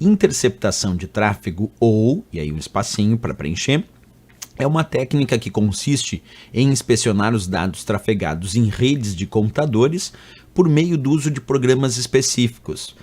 interceptação de tráfego ou, e aí um espacinho para preencher, é uma técnica que consiste em inspecionar os dados trafegados em redes de computadores por meio do uso de programas específicos.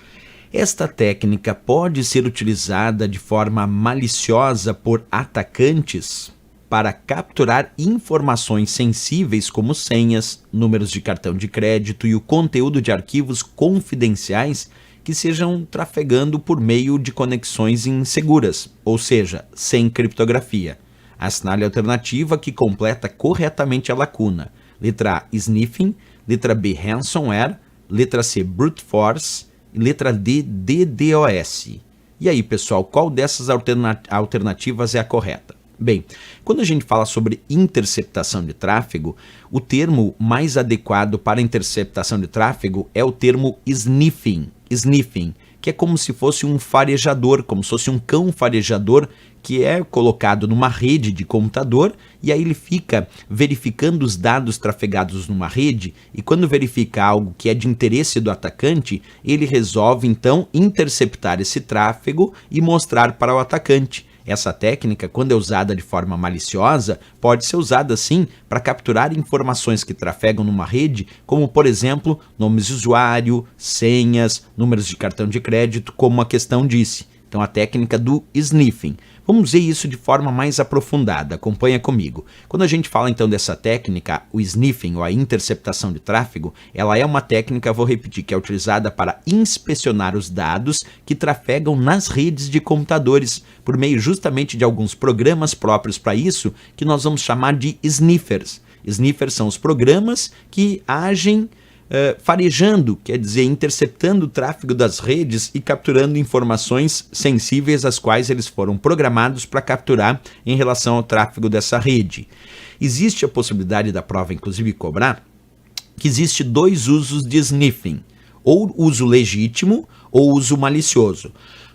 Esta técnica pode ser utilizada de forma maliciosa por atacantes para capturar informações sensíveis como senhas, números de cartão de crédito e o conteúdo de arquivos confidenciais que sejam trafegando por meio de conexões inseguras, ou seja, sem criptografia. Assinale a alternativa que completa corretamente a lacuna. Letra A, sniffing. Letra B, ransomware. Letra C, brute force. E letra D, DDoS. E aí, pessoal, qual dessas alternativas é a correta? Bem, quando a gente fala sobre interceptação de tráfego, o termo mais adequado para interceptação de tráfego é o termo sniffing. Sniffing, que é como se fosse um farejador, como se fosse um cão farejador que é colocado numa rede de computador e aí ele fica verificando os dados trafegados numa rede e quando verifica algo que é de interesse do atacante, ele resolve então interceptar esse tráfego e mostrar para o atacante. Essa técnica, quando é usada de forma maliciosa, pode ser usada sim para capturar informações que trafegam numa rede, como por exemplo, nomes de usuário, senhas, números de cartão de crédito, como a questão disse. Então a técnica do sniffing. Vamos ver isso de forma mais aprofundada, acompanha comigo. Quando a gente fala então dessa técnica, o sniffing ou a interceptação de tráfego, ela é uma técnica, vou repetir, que é utilizada para inspecionar os dados que trafegam nas redes de computadores, por meio justamente de alguns programas próprios para isso, que nós vamos chamar de sniffers. Sniffers são os programas que agem farejando, quer dizer, interceptando o tráfego das redes e capturando informações sensíveis às quais eles foram programados para capturar em relação ao tráfego dessa rede. Existe a possibilidade da prova, inclusive, cobrar que existe dois usos de sniffing, ou uso legítimo ou uso malicioso.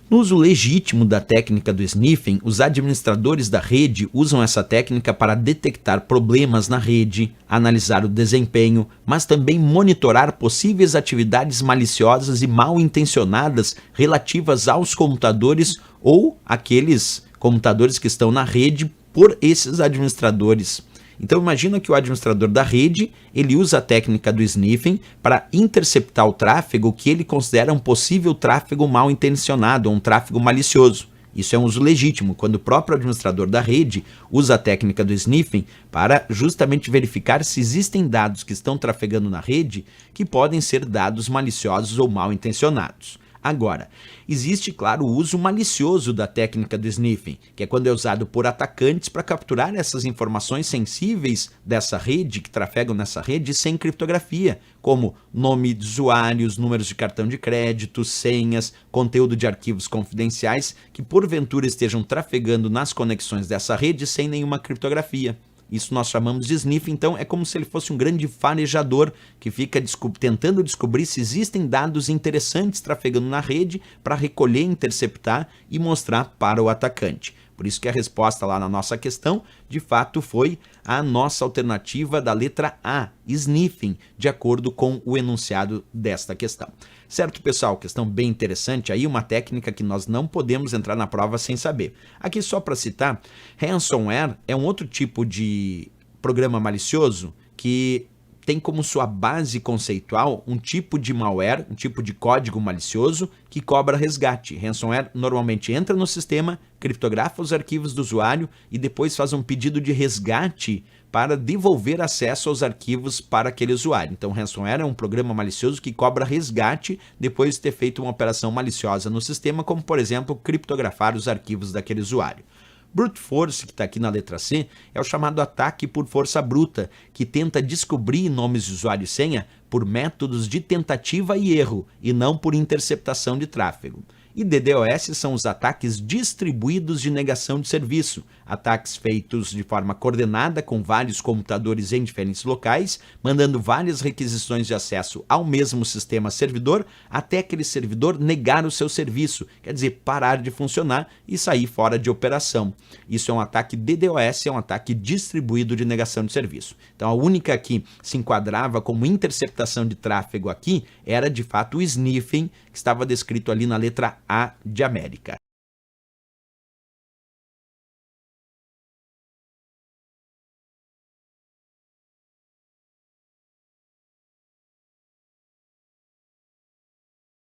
No uso legítimo da técnica do sniffing, os administradores da rede usam essa técnica para detectar problemas na rede, analisar o desempenho, mas também monitorar possíveis atividades maliciosas e mal intencionadas relativas aos computadores ou aqueles computadores que estão na rede por esses administradores. Então imagina que o administrador da rede, ele usa a técnica do sniffing para interceptar o tráfego que ele considera um possível tráfego mal intencionado, ou um tráfego malicioso. Isso é um uso legítimo, quando o próprio administrador da rede usa a técnica do sniffing para justamente verificar se existem dados que estão trafegando na rede que podem ser dados maliciosos ou mal intencionados. Agora, existe, claro, o uso malicioso da técnica do sniffing, que é quando é usado por atacantes para capturar essas informações sensíveis dessa rede, que trafegam nessa rede, sem criptografia, como nome de usuários, números de cartão de crédito, senhas, conteúdo de arquivos confidenciais, que porventura estejam trafegando nas conexões dessa rede sem nenhuma criptografia. Isso nós chamamos de sniffing, então é como se ele fosse um grande farejador que fica tentando descobrir se existem dados interessantes trafegando na rede para recolher, interceptar e mostrar para o atacante. Por isso que a resposta lá na nossa questão, de fato, foi a nossa alternativa da letra A, sniffing, de acordo com o enunciado desta questão. Certo, pessoal? Questão bem interessante aí, uma técnica que nós não podemos entrar na prova sem saber. Aqui só para citar, ransomware é um outro tipo de programa malicioso que tem como sua base conceitual um tipo de malware, um tipo de código malicioso que cobra resgate. Ransomware normalmente entra no sistema, criptografa os arquivos do usuário e depois faz um pedido de resgate para devolver acesso aos arquivos para aquele usuário. Então, ransomware é um programa malicioso que cobra resgate depois de ter feito uma operação maliciosa no sistema, como, por exemplo, criptografar os arquivos daquele usuário. Brute force, que está aqui na letra C, é o chamado ataque por força bruta, que tenta descobrir nomes de usuário e senha por métodos de tentativa e erro, e não por interceptação de tráfego. E DDoS são os ataques distribuídos de negação de serviço, ataques feitos de forma coordenada com vários computadores em diferentes locais, mandando várias requisições de acesso ao mesmo sistema servidor, até aquele servidor negar o seu serviço, quer dizer, parar de funcionar e sair fora de operação. Isso é um ataque DDoS, é um ataque distribuído de negação de serviço. Então a única que se enquadrava como interceptação de tráfego aqui era de fato o sniffing, que estava descrito ali na letra A de América.